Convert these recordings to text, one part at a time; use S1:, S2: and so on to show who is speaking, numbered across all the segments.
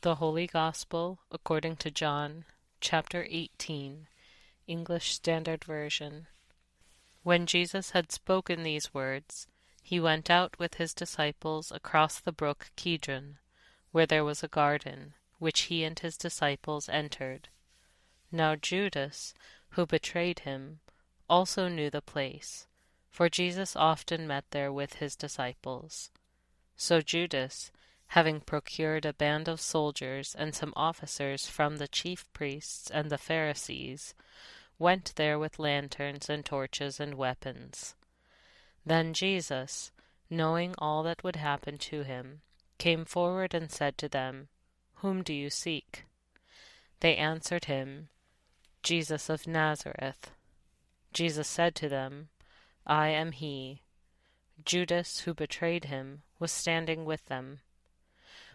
S1: The Holy Gospel according to John, chapter 18, English Standard Version. When Jesus had spoken these words, he went out with his disciples across the brook Kidron, where there was a garden, which he and his disciples entered. Now Judas, who betrayed him, also knew the place, for Jesus often met there with his disciples. So Judas, having procured a band of soldiers and some officers from the chief priests and the Pharisees, went there with lanterns and torches and weapons. Then Jesus, knowing all that would happen to him, came forward and said to them, "Whom do you seek?" They answered him, "Jesus of Nazareth." Jesus said to them, "I am he." Judas, who betrayed him, was standing with them.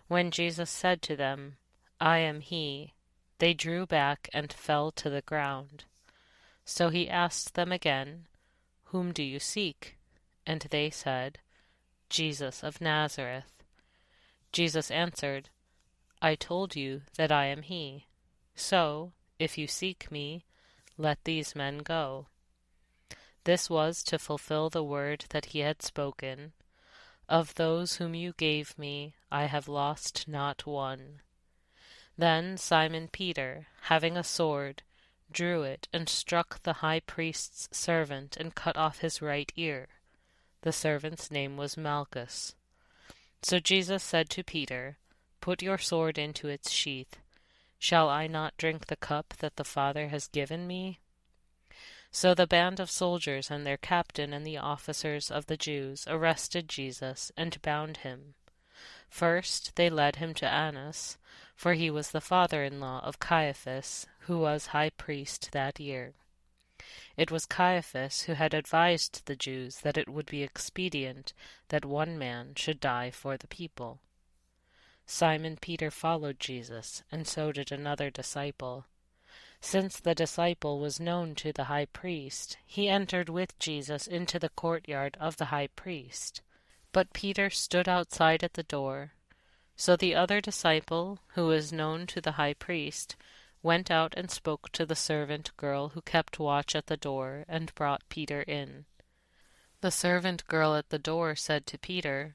S1: When Jesus said to them, "I am he," they drew back and fell to the ground. So he asked them again, "Whom do you seek?" And they said, "Jesus of Nazareth." Jesus answered, "I told you that I am he. So, if you seek me, let these men go." This was to fulfill the word that he had spoken, "Of those whom you gave me, I have lost not one." Then Simon Peter, having a sword, drew it and struck the high priest's servant and cut off his right ear. The servant's name was Malchus. So Jesus said to Peter, "Put your sword into its sheath. Shall I not drink the cup that the Father has given me?" So the band of soldiers and their captain and the officers of the Jews arrested Jesus and bound him. First they led him to Annas, for he was the father-in-law of Caiaphas, who was high priest that year. It was Caiaphas who had advised the Jews that it would be expedient that one man should die for the people. Simon Peter followed Jesus, and so did another disciple. Since the disciple was known to the high priest, he entered with Jesus into the courtyard of the high priest. But Peter stood outside at the door. So the other disciple, who was known to the high priest, went out and spoke to the servant girl who kept watch at the door, and brought Peter in. The servant girl at the door said to Peter,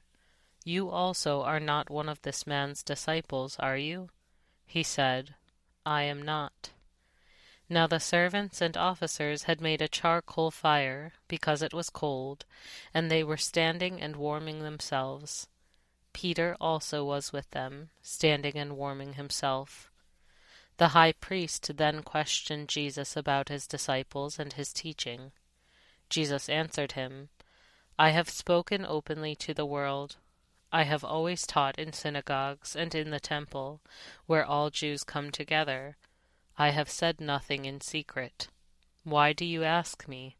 S1: "You also are not one of this man's disciples, are you?" He said, "I am not." Now the servants and officers had made a charcoal fire, because it was cold, and they were standing and warming themselves. Peter also was with them, standing and warming himself. The high priest then questioned Jesus about his disciples and his teaching. Jesus answered him, "I have spoken openly to the world. I have always taught in synagogues and in the temple, where all Jews come together. I have said nothing in secret. Why do you ask me?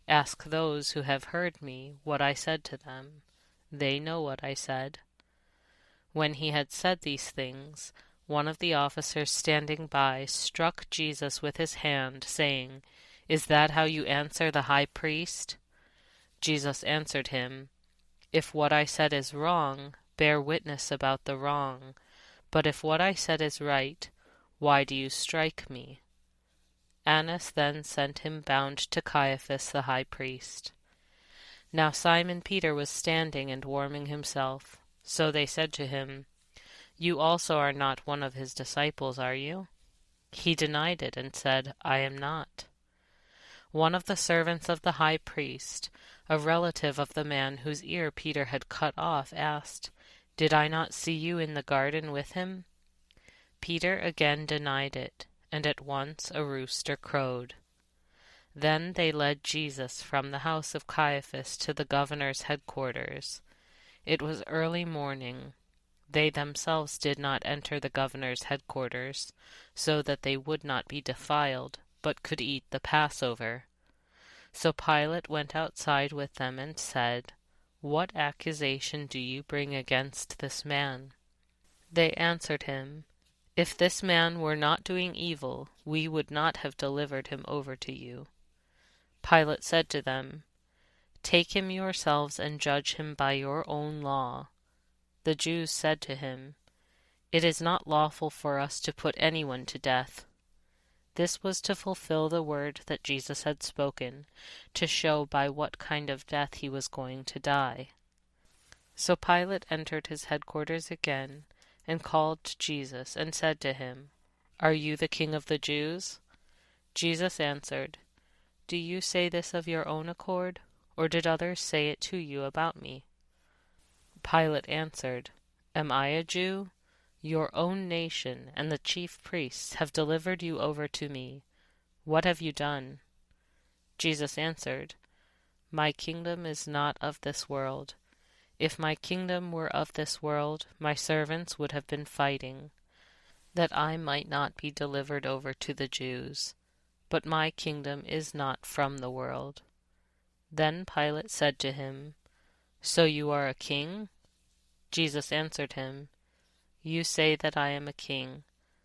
S1: Ask those who have heard me what I said to them. They know what I said." When he had said these things, one of the officers standing by struck Jesus with his hand, saying, "Is that how you answer the high priest?" Jesus answered him, "If what I said is wrong, bear witness about the wrong. But if what I said is right, why do you strike me?" Annas then sent him bound to Caiaphas the high priest. Now Simon Peter was standing and warming himself. So they said to him, "You also are not one of his disciples, are you?" He denied it and said, "I am not." One of the servants of the high priest, a relative of the man whose ear Peter had cut off, asked, "Did I not see you in the garden with him?" Peter again denied it, and at once a rooster crowed. Then they led Jesus from the house of Caiaphas to the governor's headquarters. It was early morning. They themselves did not enter the governor's headquarters, so that they would not be defiled, but could eat the Passover. So Pilate went outside with them and said, "What accusation do you bring against this man?" They answered him, "If this man were not doing evil, we would not have delivered him over to you." Pilate said to them, "Take him yourselves and judge him by your own law." The Jews said to him, "It is not lawful for us to put anyone to death." This was to fulfill the word that Jesus had spoken, to show by what kind of death he was going to die. So Pilate entered his headquarters again, and called to Jesus, and said to him, "Are you the king of the Jews?" Jesus answered, "Do you say this of your own accord, or did others say it to you about me?" Pilate answered, "Am I a Jew? Your own nation and the chief priests have delivered you over to me. What have you done?" Jesus answered, "My kingdom is not of this world. If my kingdom were of this world, my servants would have been fighting, that I might not be delivered over to the Jews. But my kingdom is not from the world." Then Pilate said to him, "So you are a king?" Jesus answered him, "You say that I am a king.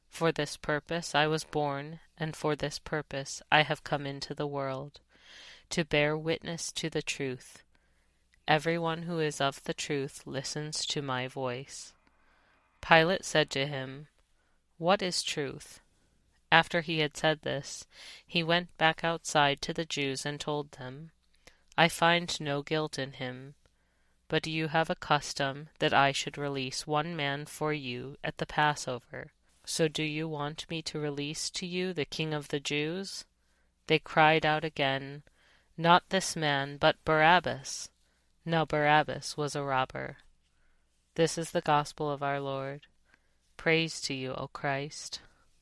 S1: For this purpose I was born, and for this purpose I have come into the world, to bear witness to the truth. Everyone who is of the truth listens to my voice." Pilate said to him, "What is truth?" After he had said this, he went back outside to the Jews and told them, "I find no guilt in him. But you have a custom that I should release one man for you at the Passover. So do you want me to release to you the King of the Jews?" They cried out again, "Not this man, but Barabbas." Now Barabbas was a robber. This is the gospel of our Lord. Praise to you, O Christ.